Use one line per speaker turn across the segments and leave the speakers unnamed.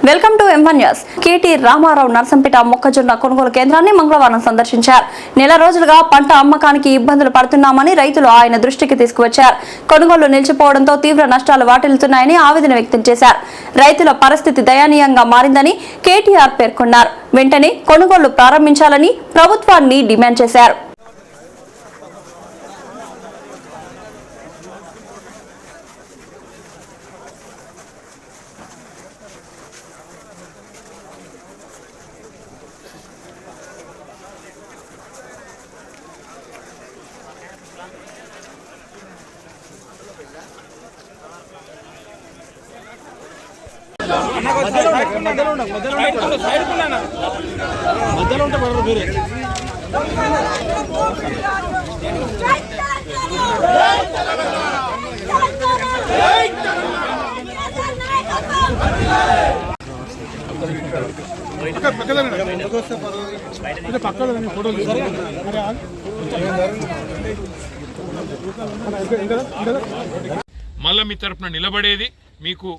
Welcome to M1 news. KT Rama Rao Narsampet మొక్కజొన్న కొనుగోలు కేంద్రాన్ని మంగళవారం సందర్శించారు. నెల రోజులుగా పంట అమ్మకానికి ఇబ్బందులు పడుతున్నామని రైతులు ఆయన దృష్టికి తీసుకువచ్చారు. కొనుగోలు నిలిచిపోవడంతో తీవ్ర నష్టాలు వాటిల్లుతున్నాయని ఆవేదన వ్యక్తం చేశారు. రైతుల పరిస్థితి దయనీయంగా మారిందని కేటీఆర్ పేర్కొన్నారు. వెంటనే కొనుగోలు ప్రారంభించాలని ప్రభుత్వాన్ని డిమాండ్ చేశారు.
మళ్ళా మీ తరపున నిలబడేది మీకు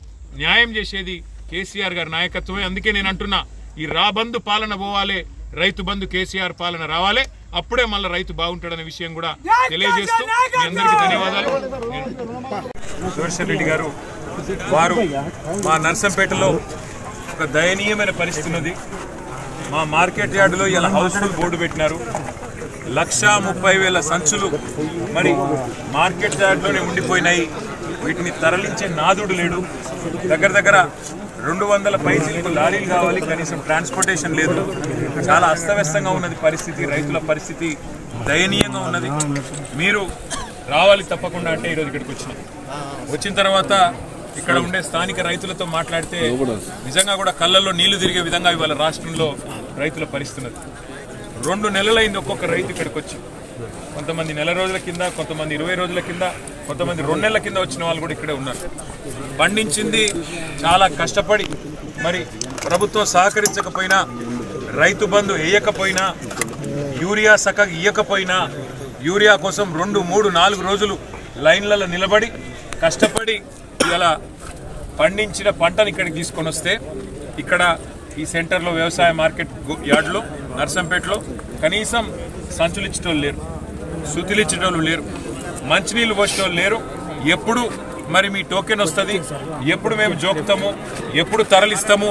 న్యాయం చేసేది కేసీఆర్ గారి నాయకత్వమే. అందుకే నేను అంటున్నా, ఈ రాబందు పాలన పోవాలి, రైతు బంధు కేసీఆర్ పాలన రావాలి, అప్పుడే మళ్ళీ రైతు బాగుంటాడనే విషయం కూడా తెలియజేస్తూ మీ అందరికీ ధన్యవాదాలు. సుదర్శన్ రెడ్డి గారు వారు మా నర్సంపేటలో ఒక దయనీయమైన పరిస్థితి ఉన్నది. మా మార్కెట్ యార్డులో ఇలా హౌస్ఫుల్ బోర్డు పెట్టినారు. 1,30,000 సంచులు మరి మార్కెట్ యార్డులోనే ఉండిపోయినాయి. వీటిని తరలించే నాదుడు లేడు. దగ్గర 200 పైసలకు లారీలు కావాలి, కనీసం ట్రాన్స్పోర్టేషన్ లేదు. చాలా అస్తవ్యస్తంగా ఉన్నది పరిస్థితి. రైతుల పరిస్థితి దయనీయంగా ఉన్నది. మీరు రావాలి తప్పకుండా అంటే ఈరోజు ఇక్కడికి వచ్చిన తర్వాత ఇక్కడ ఉండే స్థానిక రైతులతో మాట్లాడితే నిజంగా కూడా కళ్ళల్లో నీళ్లు తిరిగే విధంగా ఇవాళ రాష్ట్రంలో రైతుల పరిస్థితి. 2 నెలలైంది ఒక్కొక్క రైతు ఇక్కడికి వచ్చి. కొంతమంది నెల రోజుల కింద, కొంతమంది 20 రోజుల కింద, కొంతమంది 2 నెలల కింద వచ్చిన వాళ్ళు కూడా ఇక్కడే ఉన్నారు. పండించింది చాలా కష్టపడి, మరి ప్రభుత్వం సహకరించకపోయినా, రైతు బంధు వేయకపోయినా, యూరియా సక్కగా ఇయ్యకపోయినా, యూరియా కోసం 2, 3, 4 రోజులు లైన్లలో నిలబడి కష్టపడి ఇలా పండించిన పంటను ఇక్కడికి తీసుకొని వస్తే, ఇక్కడ ఈ సెంటర్లో వ్యవసాయ మార్కెట్ యార్డులో నర్సంపేటలో కనీసం సంచులు ఇచ్చేటోళ్ళు లేరు, సుతులు ఇచ్చేటోళ్ళు లేరు, మంచినీళ్ళు పోసేటోళ్ళు లేరు. ఎప్పుడు మరి మీ టోకెన్ వస్తుంది, ఎప్పుడు మేము జోకుతాము, ఎప్పుడు తరలిస్తాము,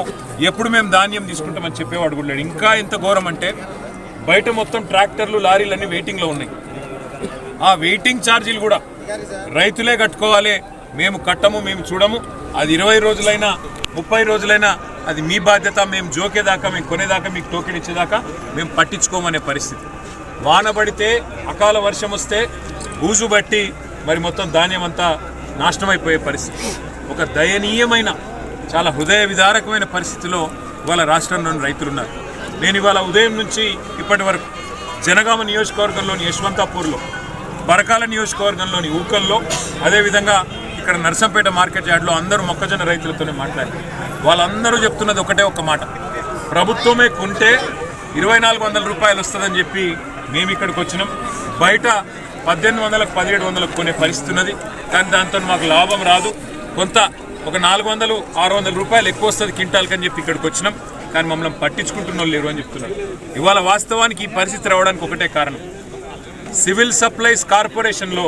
ఎప్పుడు మేము ధాన్యం తీసుకుంటామని చెప్పేవాడు కూడా లేడు. ఇంకా ఎంత ఘోరం అంటే బయట మొత్తం ట్రాక్టర్లు, లారీలన్నీ వెయిటింగ్లో ఉన్నాయి. ఆ వెయిటింగ్ ఛార్జీలు కూడా రైతులే కట్టుకోవాలి, మేము కట్టము, మేము చూడము. అది 20 రోజులైనా 30 రోజులైనా అది మీ బాధ్యత. మేము జోకేదాకా, మేము కొనేదాకా, మీకు టోకెన్ ఇచ్చేదాకా మేము పట్టించుకోమనే పరిస్థితి. వాన పడితే, అకాల వర్షం వస్తే బూజు బట్టి మరి మొత్తం ధాన్యం అంతా నాశనమైపోయే పరిస్థితి. ఒక దయనీయమైన, చాలా హృదయ విదారకమైన పరిస్థితిలో ఇవాళ రాష్ట్రంలోని రైతులున్నారు. నేను ఇవాళ ఉదయం నుంచి ఇప్పటి వరకు జనగామ నియోజకవర్గంలోని యశ్వంతాపూర్లో, పరకాల నియోజకవర్గంలోని ఊకల్లో, అదేవిధంగా ఇక్కడ నర్సంపేట మార్కెట్ యార్డ్లో అందరూ మొక్కజొన్న రైతులతోనే మాట్లాడారు. వాళ్ళందరూ చెప్తున్నది ఒకటే ఒక్క మాట, ప్రభుత్వమే కొంటే 2,400 రూపాయలు వస్తుందని చెప్పి మేము ఇక్కడికి వచ్చినాం. బయట 1,800, 1,700 కొనే పరిస్థితి ఉన్నది. కానీ దాంతో మాకు లాభం రాదు. కొంత ఒక 400, 600 రూపాయలు ఎక్కువ వస్తుంది క్వింటాల్కి అని చెప్పి ఇక్కడికి వచ్చినాం. కానీ మమ్మల్ని పట్టించుకుంటున్న వాళ్ళు లేరు అని చెప్తున్నారు. ఇవాళ వాస్తవానికి ఈ పరిస్థితి రావడానికి ఒకటే కారణం, సివిల్ సప్లైస్ కార్పొరేషన్లో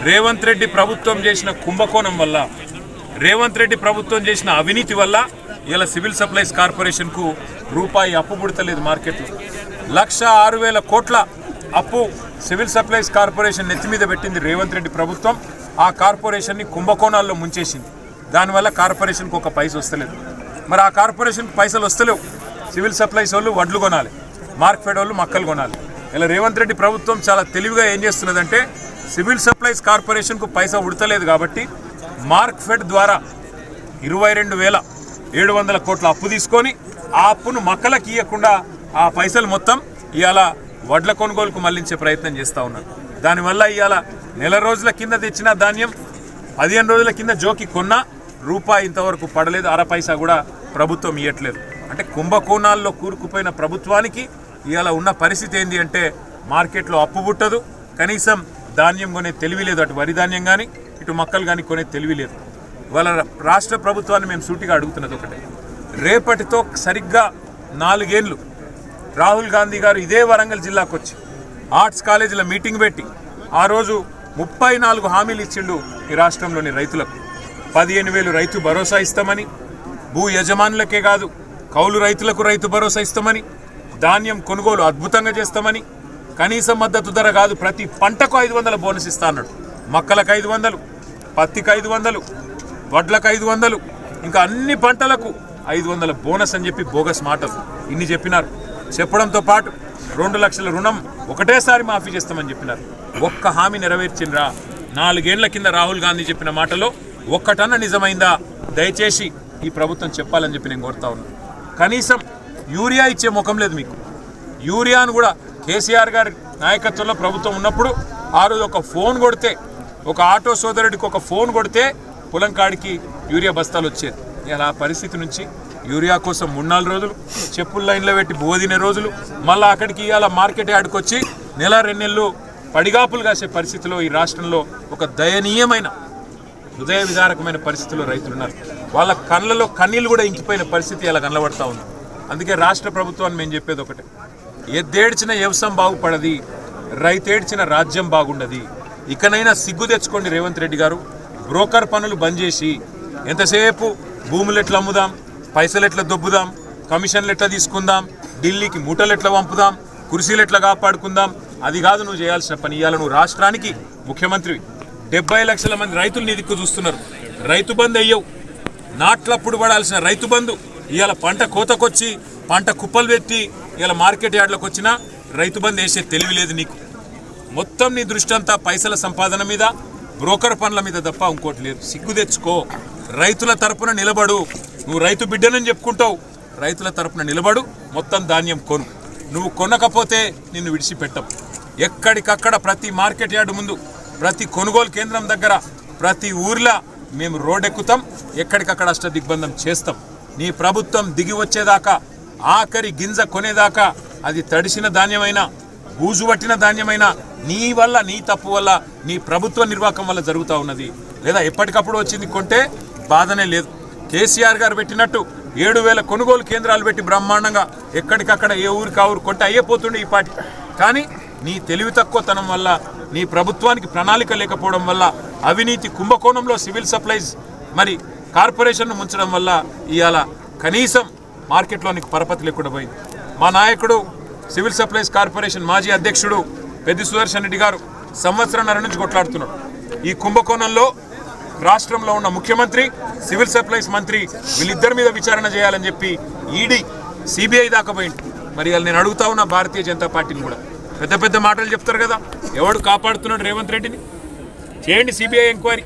రేవంత్ రెడ్డి ప్రభుత్వం చేసిన కుంభకోణం వల్ల, రేవంత్ రెడ్డి ప్రభుత్వం చేసిన అవినీతి వల్ల ఇలా సివిల్ సప్లైస్ కార్పొరేషన్కు రూపాయి అప్పు పుడతలేదు. మార్కెట్లో 1,06,000 కోట్ల అప్పు సివిల్ సప్లైస్ కార్పొరేషన్ నెత్తి మీద పెట్టింది రేవంత్ రెడ్డి ప్రభుత్వం. ఆ కార్పొరేషన్ని కుంభకోణాల్లో ముంచేసింది. దానివల్ల కార్పొరేషన్కి ఒక పైస వస్తలేదు. మరి ఆ కార్పొరేషన్కి పైసలు వస్తలేవు. సివిల్ సప్లైస్ వాళ్ళు వడ్లు కొనాలి, మార్క్ఫెడ్ వాళ్ళు మక్కలు కొనాలి. ఇలా రేవంత్ రెడ్డి ప్రభుత్వం చాలా తెలివిగా ఏం చేస్తున్నదంటే, సివిల్ సప్లైస్ కార్పొరేషన్కు పైసా ఉడతలేదు కాబట్టి మార్క్ఫెడ్ ద్వారా 22,700 కోట్ల అప్పు తీసుకొని ఆ అప్పును మక్కలకు ఇవ్వకుండా ఆ పైసలు మొత్తం ఇవాళ వడ్ల కొనుగోలుకు మళ్లించే ప్రయత్నం చేస్తూ ఉన్నారు. దానివల్ల ఇవాళ నెల రోజుల కింద తెచ్చిన ధాన్యం 15 రోజుల కింద జోకి కొన్నా రూపాయి ఇంతవరకు పడలేదు, అర పైసా కూడా ప్రభుత్వం ఇవ్వట్లేదు. అంటే కుంభకోణాల్లో కూరుకుపోయిన ప్రభుత్వానికి ఇవాళ ఉన్న పరిస్థితి ఏంటి అంటే, మార్కెట్లో అప్పు పుట్టదు, కనీసం ధాన్యం కొనే తెలివి లేదు. అటు వరి ధాన్యం కానీ ఇటు మొక్కలు కానీ కొనే తెలివి లేదు. వాళ్ళ రాష్ట్ర ప్రభుత్వాన్ని మేము సూటిగా అడుగుతున్నది ఒకటే, రేపటితో సరిగ్గా 4 ఏళ్ళు రాహుల్ గాంధీ గారు ఇదే వరంగల్ జిల్లాకు వచ్చి ఆర్ట్స్ కాలేజీల మీటింగ్ పెట్టి ఆ రోజు 34 హామీలు ఇచ్చిండు ఈ రాష్ట్రంలోని రైతులకు. 15,000 రైతు భరోసా ఇస్తామని, భూ యజమానులకే కాదు కౌలు రైతులకు రైతు భరోసా ఇస్తామని, ధాన్యం కొనుగోలు అద్భుతంగా చేస్తామని, కనీస మద్దతు ధర కాదు ప్రతి పంటకు 500 బోనస్ ఇస్తా అన్నాడు. మక్కలకు 500, పత్తికి 500, వడ్లకు 500, ఇంకా అన్ని పంటలకు 500 బోనస్ అని చెప్పి బోగస్ మాటలు ఇన్ని చెప్పినారు. చెప్పడంతో పాటు 2 లక్షల రుణం ఒకటేసారి మాఫీ చేస్తామని చెప్పినారు. ఒక్క హామీ నెరవేర్చిండ్రా? 4 ఏళ్ల కింద రాహుల్ గాంధీ చెప్పిన మాటలో ఒక్కటన్నా నిజమైందా? దయచేసి ఈ ప్రభుత్వం చెప్పాలని చెప్పి నేను కోరుతా ఉన్నాను. కనీసం యూరియా ఇచ్చే ముఖం లేదు మీకు. యూరియాను కూడా కేసీఆర్ గారి నాయకత్వంలో ప్రభుత్వం ఉన్నప్పుడు ఆ రోజు ఒక ఫోన్ కొడితే, ఒక ఆటో సోదరుడికి ఒక ఫోన్ కొడితే పొలం కాడికి యూరియా బస్తాలు వచ్చేది. ఇలా పరిస్థితి నుంచి యూరియా కోసం 3-4 రోజులు చెప్పుల లైన్లో పెట్టి బోదిన రోజులు, మళ్ళీ అక్కడికి ఇవాళ మార్కెట్ యార్డ్కి వచ్చి 1-2 నెలలు పడిగాపులు కాసే పరిస్థితిలో ఈ రాష్ట్రంలో ఒక దయనీయమైన హృదయ విదారకమైన పరిస్థితుల్లో రైతులు ఉన్నారు. వాళ్ళ కళ్ళలో కన్నీళ్ళు కూడా ఇంకిపోయిన పరిస్థితి ఇలా కనబడతా ఉంది. అందుకే రాష్ట్ర ప్రభుత్వాన్ని మేము చెప్పేది ఒకటే, ఎద్దేడ్చిన వ్యవసాయం బాగుపడది, రైతేడ్చిన రాజ్యం బాగుండది. ఇకనైనా సిగ్గు తెచ్చుకోండి రేవంత్ రెడ్డి గారు. బ్రోకర్ పనులు బంద్ చేసి ఎంతసేపు భూములు ఎట్లా అమ్ముదాం, పైసలు ఎట్లా దొబ్బుదాం, కమిషన్లు ఎట్లా తీసుకుందాం, ఢిల్లీకి మూటలు ఎట్లా పంపుదాం, కుర్చీలు ఎట్లా కాపాడుకుందాం, అది కాదు నువ్వు చేయాల్సిన పని. ఇవాళ నువ్వు రాష్ట్రానికి ముఖ్యమంత్రి. 70 లక్షల మంది రైతులు నీ దిక్కు చూస్తున్నారు. రైతు బంధు అయ్యవు, నాట్లప్పుడు పడాల్సిన రైతు బంధు ఇవాళ పంట కోతకొచ్చి పంట కుప్పలు పెట్టి ఇవాళ మార్కెట్ యార్డ్లోకి వచ్చినా రైతు బంధు వేసే తెలివి లేదు నీకు. మొత్తం నీ దృష్టి అంతా పైసల సంపాదన మీద, బ్రోకర్ పనుల మీద తప్ప ఇంకోటి లేదు. సిగ్గు తెచ్చుకో. రైతుల తరపున నిలబడు. నువ్వు రైతు బిడ్డనని చెప్పుకుంటావు, రైతుల తరపున నిలబడు. మొత్తం ధాన్యం కొను. నువ్వు కొనకపోతే నిన్ను విడిచిపెట్టవు. ఎక్కడికక్కడ ప్రతి మార్కెట్ యార్డు ముందు, ప్రతి కొనుగోలు కేంద్రం దగ్గర, ప్రతి ఊర్లో మేము రోడ్ ఎక్కుతాం. ఎక్కడికక్కడ అష్ట దిగ్బంధం చేస్తాం. నీ ప్రభుత్వం దిగి వచ్చేదాకా, ఆఖరి గింజ కొనేదాకా, అది తడిసిన ధాన్యమైనా బూజు పట్టిన ధాన్యమైనా నీ వల్ల, నీ తప్పు వల్ల, నీ ప్రభుత్వ నిర్వాహకం వల్ల జరుగుతూ ఉన్నది. లేదా ఎప్పటికప్పుడు వచ్చింది కొంటే బాధనే లేదు. కేసీఆర్ గారు పెట్టినట్టు 7,000 కొనుగోలు కేంద్రాలు పెట్టి బ్రహ్మాండంగా ఎక్కడికక్కడ ఏ ఊరికి ఆ ఊరు కొంటే అయ్యేపోతుండే ఈ పాటి. కానీ నీ తెలివి తక్కువతనం వల్ల, నీ ప్రభుత్వానికి ప్రణాళిక లేకపోవడం వల్ల, అవినీతి కుంభకోణంలో సివిల్ సప్లైస్ మరి కార్పొరేషన్ను ముంచడం వల్ల ఇవాళ కనీసం మార్కెట్లో నీకు పరపతి లేకుండా పోయింది. మా నాయకుడు సివిల్ సప్లైస్ కార్పొరేషన్ మాజీ అధ్యక్షుడు పెద్ది సుదర్శన్ రెడ్డి గారు సంవత్సరంన్నర నుంచి కొట్లాడుతున్నాడు. ఈ కుంభకోణంలో రాష్ట్రంలో ఉన్న ముఖ్యమంత్రి, సివిల్ సప్లైస్ మంత్రి వీళ్ళిద్దరి మీద విచారణ చేయాలని చెప్పి ఈడీ, సిబిఐ దాకా పోయింది. మరి వాళ్ళు నేను అడుగుతా ఉన్న భారతీయ జనతా పార్టీని కూడా, పెద్ద పెద్ద మాటలు చెప్తారు కదా, ఎవడు కాపాడుతున్నాడు రేవంత్ రెడ్డిని? చేయండి సిబిఐ ఎంక్వైరీ.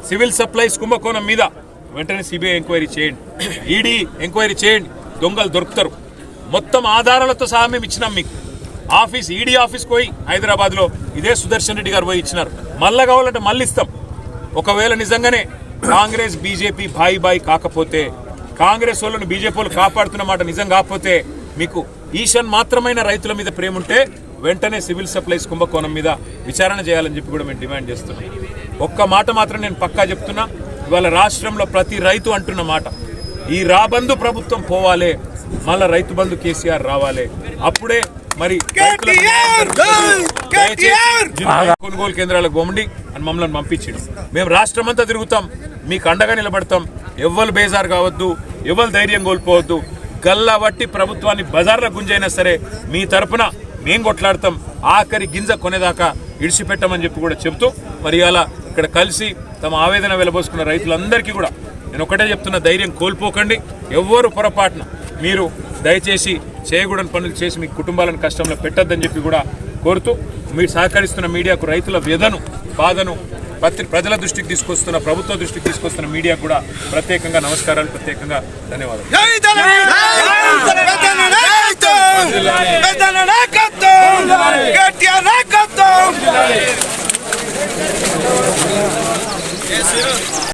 సివిల్ సప్లైస్ కుంభకోణం మీద వెంటనే సిబిఐ ఎంక్వైరీ చేయండి, ఈడీ ఎంక్వైరీ చేయండి. దొంగలు దొరుకుతారు. మొత్తం ఆధారాలతో సహా మేము ఇచ్చినాం మీకు. ఆఫీస్, ఈడీ ఆఫీస్కి పోయి హైదరాబాద్లో ఇదే సుదర్శన్ రెడ్డి గారు పోయి ఇచ్చినారు. మళ్ళీ కావాలంటే మళ్ళీ ఇస్తాం. ఒకవేళ నిజంగానే కాంగ్రెస్ బీజేపీ బాయి బాయి కాకపోతే, కాంగ్రెస్ వాళ్ళను బీజేపీ వాళ్ళు కాపాడుతున్న మాట నిజం కాకపోతే, మీకు ఈశాన్ మాత్రమైన రైతుల మీద ప్రేమ ఉంటే వెంటనే సివిల్ సప్లైస్ కుంభకోణం మీద విచారణ చేయాలని చెప్పి కూడా మేము డిమాండ్ చేస్తున్నాం. ఒక్క మాట మాత్రం నేను పక్కా చెప్తున్నా, ఇవాళ రాష్ట్రంలో ప్రతి రైతు అంటున్న మాట, ఈ రాబందు ప్రభుత్వం పోవాలి, మళ్ళా రైతు బంధు కేసీఆర్ రావాలి. అప్పుడే మరి కొనుగోలు కేంద్రాలకు పోండి అని మమ్మల్ని పంపించాడు. మేము రాష్ట్రం అంతా తిరుగుతాం, మీకు అండగా నిలబడతాం. ఎవ్వరు బేజారు కావద్దు, ఎవరు ధైర్యం కోల్పోవద్దు. గల్లా బట్టి ప్రభుత్వాన్ని బజార్ల గుంజైనా సరే మీ తరపున మేము కొట్లాడతాం. ఆఖరి గింజ కొనేదాకా ఇడిచిపెట్టమని చెప్పి కూడా చెప్తూ, మరి అలా ఇక్కడ కలిసి తమ ఆవేదన వెలబోసుకున్న రైతులందరికీ కూడా నేను ఒకటే చెప్తున్నా, ధైర్యం కోల్పోకండి. ఎవ్వరు పొరపాటున మీరు దయచేసి చేయకూడని పనులు చేసి మీ కుటుంబాలను కష్టంలో పెట్టొద్దని చెప్పి కూడా కోరుతూ, మీరు సహకరిస్తున్న మీడియాకు, రైతుల వ్యధను, బాధను ప్రజల దృష్టికి తీసుకొస్తున్న, ప్రభుత్వ దృష్టికి తీసుకొస్తున్న మీడియా కూడా ప్రత్యేకంగా నమస్కారాలు, ప్రత్యేకంగా ధన్యవాదాలు.